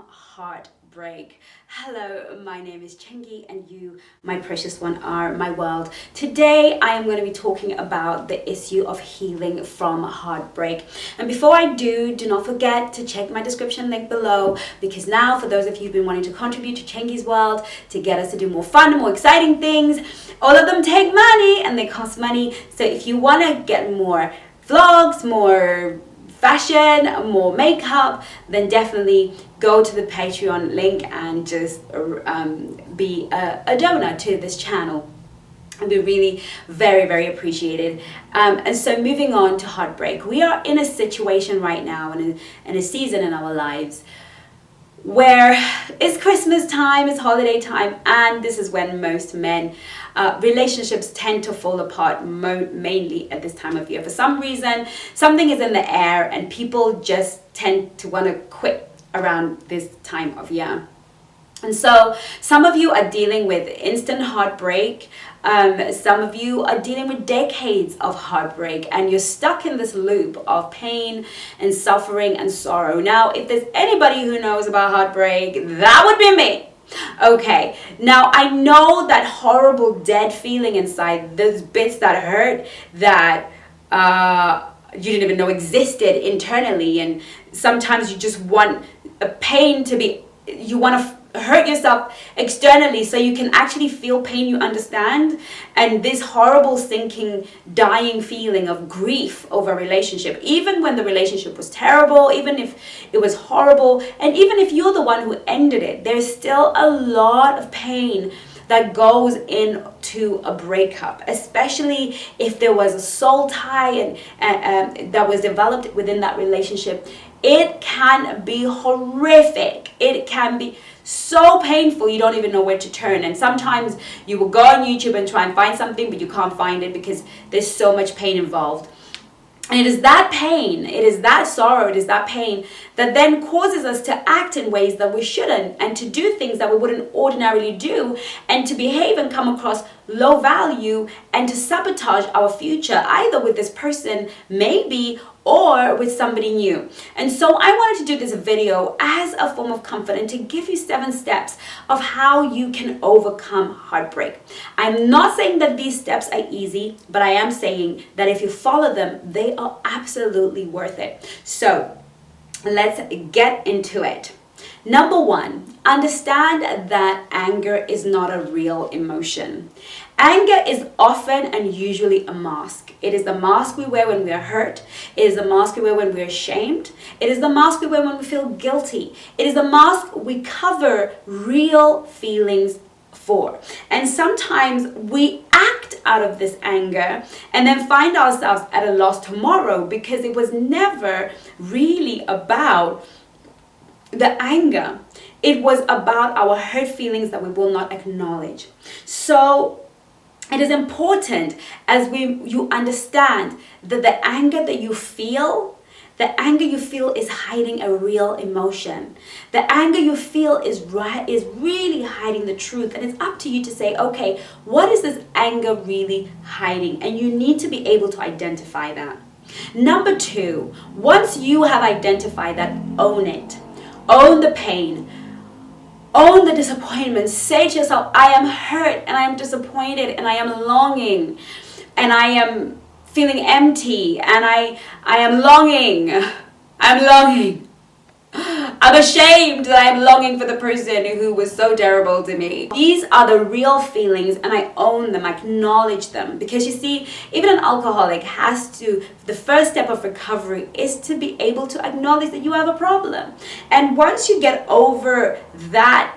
Heartbreak. Hello, my name is Chengi and you, my precious one, are my world. Today I am going to be talking about the issue of healing from heartbreak. And before I do not forget to check my description link below, because now for those of you who've been wanting to contribute to CHENG'S world, to get us to do more fun, more exciting things, all of them take money and they cost money. So if you want to get more vlogs, more fashion, more makeup, then definitely go to the Patreon link and just be a donor to this channel. And be really very appreciated. And so moving on to heartbreak, we are in a situation right now and in a season in our lives where it's Christmas time, it's holiday time, and this is when most men relationships tend to fall apart mainly at this time of year. For some reason, something is in the air and people just tend to want to quit around this time of year. And so some of you are dealing with instant heartbreak. Some of you are dealing with decades of heartbreak and you're stuck in this loop of pain and suffering and sorrow. Now, if there's anybody who knows about heartbreak, that would be me. Okay, now I know that horrible dead feeling inside, those bits that hurt that you didn't even know existed internally, and sometimes you just want a pain to be, you want to hurt yourself externally so you can actually feel pain you understand, and this horrible sinking dying feeling of grief over a relationship, even when the relationship was terrible, even if it was horrible, and even if you're the one who ended it, there's still a lot of pain that goes into a breakup, especially if there was a soul tie and that was developed within that relationship. It can be horrific. It can be so painful you don't even know where to turn. And sometimes you will go on YouTube and try and find something, but you can't find it because there's so much pain involved. And it is that pain, it is that sorrow, it is that pain that then causes us to act in ways that we shouldn't, and to do things that we wouldn't ordinarily do, and to behave and come across low value, and to sabotage our future, either with this person, maybe, or with somebody new. And so I wanted to do this video as a form of comfort and to give you 7 steps of how you can overcome heartbreak. I'm not saying that these steps are easy, but I am saying that if you follow them, they are absolutely worth it. So let's get into it. Number 1, understand that anger is not a real emotion. Anger is often and usually a mask. It is the mask we wear when we are hurt. It is the mask we wear when we are ashamed. It is the mask we wear when we feel guilty. It is the mask we cover real feelings for. And sometimes we act out of this anger and then find ourselves at a loss tomorrow because it was never really about the anger. It was about our hurt feelings that we will not acknowledge. So it is important as you understand that the anger that you feel, the anger you feel is hiding a real emotion. The anger you feel is really hiding the truth. And it's up to you to say, okay, what is this anger really hiding? And you need to be able to identify that. Number 2, once you have identified that, own it. Own the pain. Own the disappointment. Say to yourself, I am hurt and I am disappointed and I am longing and I am feeling empty and I am longing. I'm longing. I'm ashamed that I'm longing for the person who was so terrible to me. These are the real feelings and I own them, I acknowledge them. Because you see, even an alcoholic the first step of recovery is to be able to acknowledge that you have a problem. And once you get over that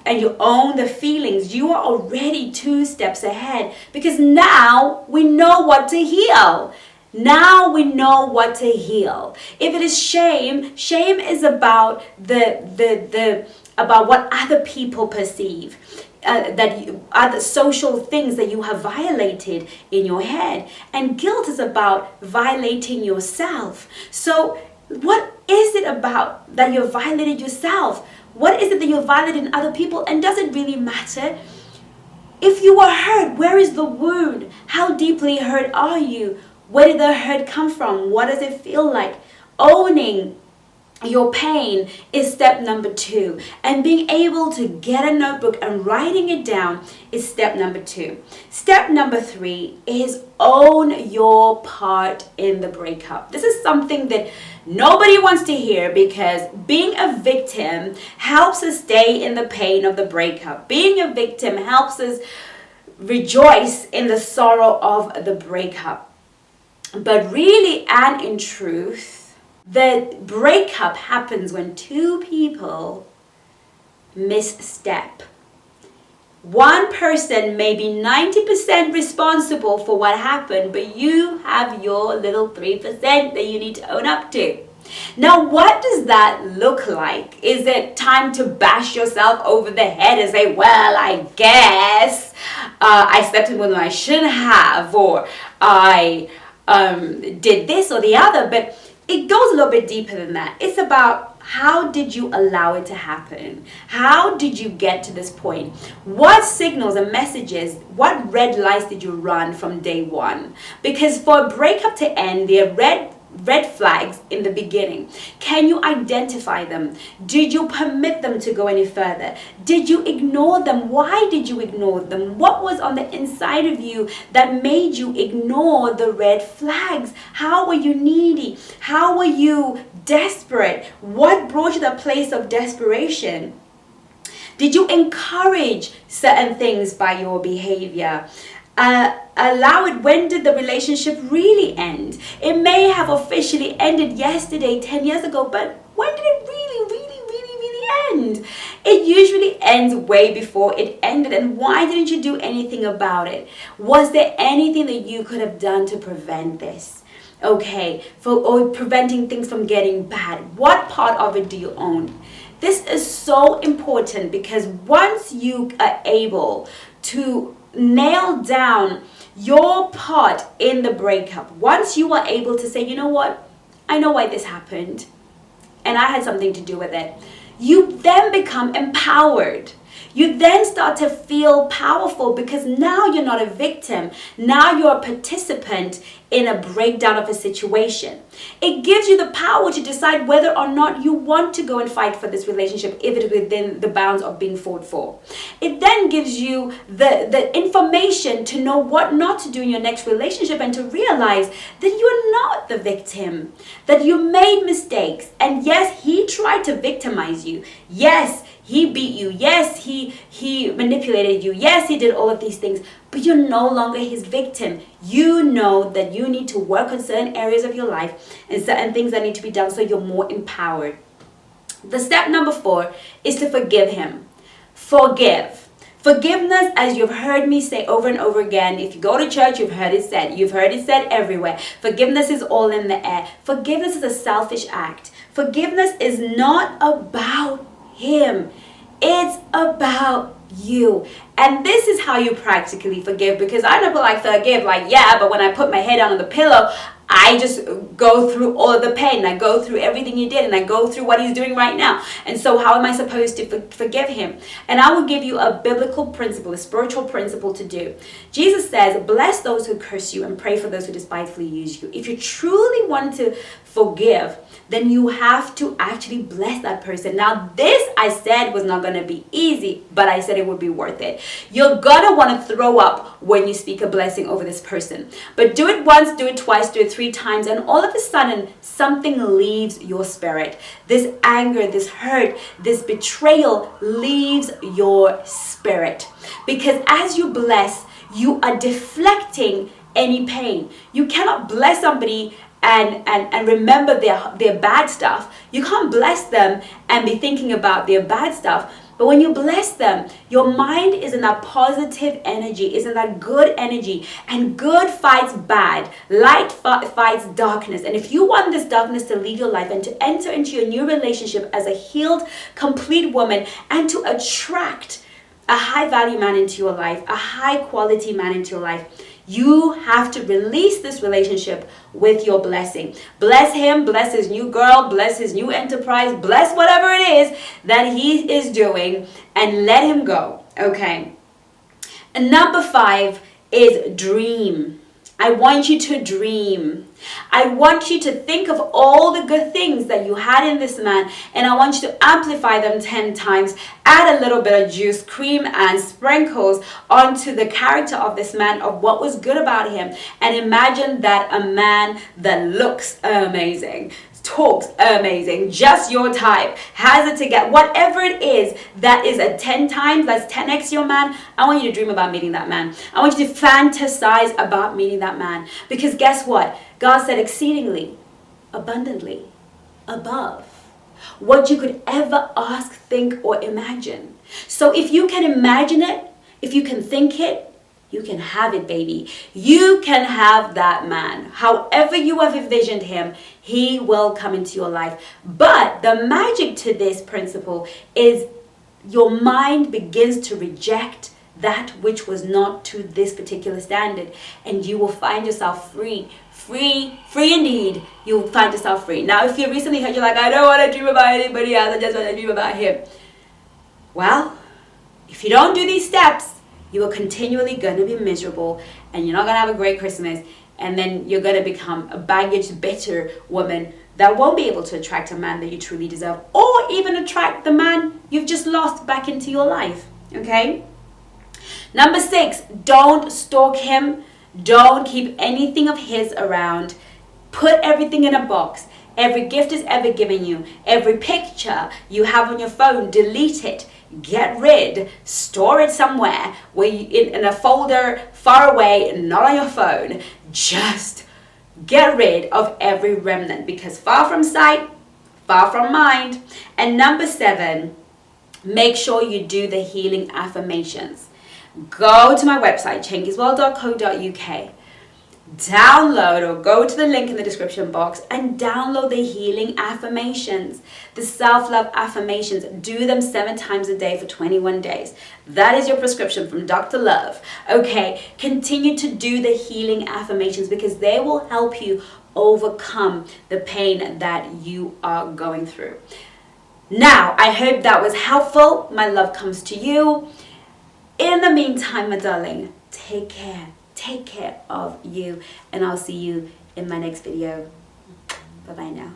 and you own the feelings, you are already 2 steps ahead, because now we know what to heal. Now we know what to heal. If it is shame, shame is about about what other people perceive, other social things that you have violated in your head, and guilt is about violating yourself. So what is it about that you violated yourself? What is it that you violated in other people? And does it really matter? If you were hurt, where is the wound? How deeply hurt are you? Where did the hurt come from? What does it feel like? Owning your pain is step number 2. And being able to get a notebook and writing it down is step number 2. Step number 3 is own your part in the breakup. This is something that nobody wants to hear, because being a victim helps us stay in the pain of the breakup. Being a victim helps us rejoice in the sorrow of the breakup. But really and in truth, the breakup happens when 2 people misstep. One person may be 90% responsible for what happened, but you have your little 3% that you need to own up to. Now, what does that look like? Is it time to bash yourself over the head and say, well, I guess I slept with when I shouldn't have, or I did this or the other? But it goes a little bit deeper than that. It's about, how did you allow it to happen? How did you get to this point? What signals and messages, what red lights did you run from day one? Because for a breakup to end, there are red flags in the beginning. Can you identify them? Did you permit them to go any further? Did you ignore them? Why did you ignore them? What was on the inside of you that made you ignore the red flags? How were you needy? How were you desperate? What brought you to that place of desperation? Did you encourage certain things by your behavior? Allow it. When did the relationship really end? It may have officially ended yesterday, 10 years ago, but when did it really end? It usually ends way before it ended. And why didn't you do anything about it? Was there anything that you could have done to prevent this? Okay, or preventing things from getting bad? What part of it do you own? This is so important, because once you are able to nail down your part in the breakup, once you are able to say, you know what, I know why this happened and I had something to do with it, you then become empowered. You then start to feel powerful, because now you're not a victim. Now you're a participant in a breakdown of a situation. It gives you the power to decide whether or not you want to go and fight for this relationship, if it is within the bounds of being fought for. It then gives you the information to know what not to do in your next relationship, and to realize that you're not the victim, that you made mistakes. And yes, he tried to victimize you. Yes, he beat you. Yes, he manipulated you. Yes, he did all of these things. But you're no longer his victim. You know that you need to work on certain areas of your life and certain things that need to be done, so you're more empowered. The step number 4 is to forgive him. Forgive. Forgiveness, as you've heard me say over and over again, if you go to church, you've heard it said. You've heard it said everywhere. Forgiveness is all in the air. Forgiveness is a selfish act. Forgiveness is not about him. It's about you. And this is how you practically forgive, because I never forgive yeah, but when I put my head down on the pillow, I just go through all of the pain. I go through everything he did, and I go through what he's doing right now. And so how am I supposed to forgive him? And I will give you a biblical principle, a spiritual principle to do. Jesus says, bless those who curse you and pray for those who despitefully use you. If you truly want to forgive, then you have to actually bless that person. Now, this I said was not going to be easy, but I said it would be worth it. You're going to want to throw up when you speak a blessing over this person. But do it once, do it twice, do it 3 times, and all of a sudden, something leaves your spirit. This anger, this hurt, this betrayal leaves your spirit. Because as you bless, you are deflecting any pain. You cannot bless somebody and remember their bad stuff. You can't bless them and be thinking about their bad stuff. But when you bless them, your mind is in that positive energy, is in that good energy, and good fights bad. Light fights darkness. And if you want this darkness to leave your life and to enter into your new relationship as a healed, complete woman, and to attract a high value man into your life, a high quality man into your life, you have to release this relationship with your blessing. Bless him, bless his new girl, bless his new enterprise, bless whatever it is that he is doing, and let him go, okay? And number 5 is dream. I want you to dream. I want you to think of all the good things that you had in this man, and I want you to amplify them 10 times. Add a little bit of juice, cream, and sprinkles onto the character of this man, of what was good about him. And imagine that a man that looks amazing, talks amazing, just your type, has it together, whatever it is, that is a 10 times, that's 10x your man. I want you to dream about meeting that man. I want you to fantasize about meeting that man. Because guess what? God said exceedingly, abundantly, above what you could ever ask, think, or imagine. So if you can imagine it, if you can think it, you can have it, baby. You can have that man. However you have envisioned him, he will come into your life. But the magic to this principle is your mind begins to reject that which was not to this particular standard. And you will find yourself free. Free indeed. You will find yourself free. Now, if you recently heard, you're like, I don't want to dream about anybody else. I just want to dream about him. Well, if you don't do these steps, you are continually going to be miserable, and you're not going to have a great Christmas, and then you're going to become a baggage, bitter woman that won't be able to attract a man that you truly deserve, or even attract the man you've just lost back into your life. Okay? Number 6, don't stalk him. Don't keep anything of his around. Put everything in a box. Every gift is ever given you, every picture you have on your phone, delete it. Get rid, store it somewhere where in a folder far away, not on your phone. Just get rid of every remnant, because far from sight, far from mind. And number 7, make sure you do the healing affirmations. Go to my website, CHENG'Sworld.co.uk. Download, or go to the link in the description box and download the healing affirmations, the self-love affirmations. Do them 7 times a day for 21 days. That is your prescription from Dr. Love. Okay, continue to do the healing affirmations, because they will help you overcome the pain that you are going through. Now, I hope that was helpful. My love comes to you. In the meantime, my darling, take care. Take care of you, and I'll see you in my next video. Bye-bye now.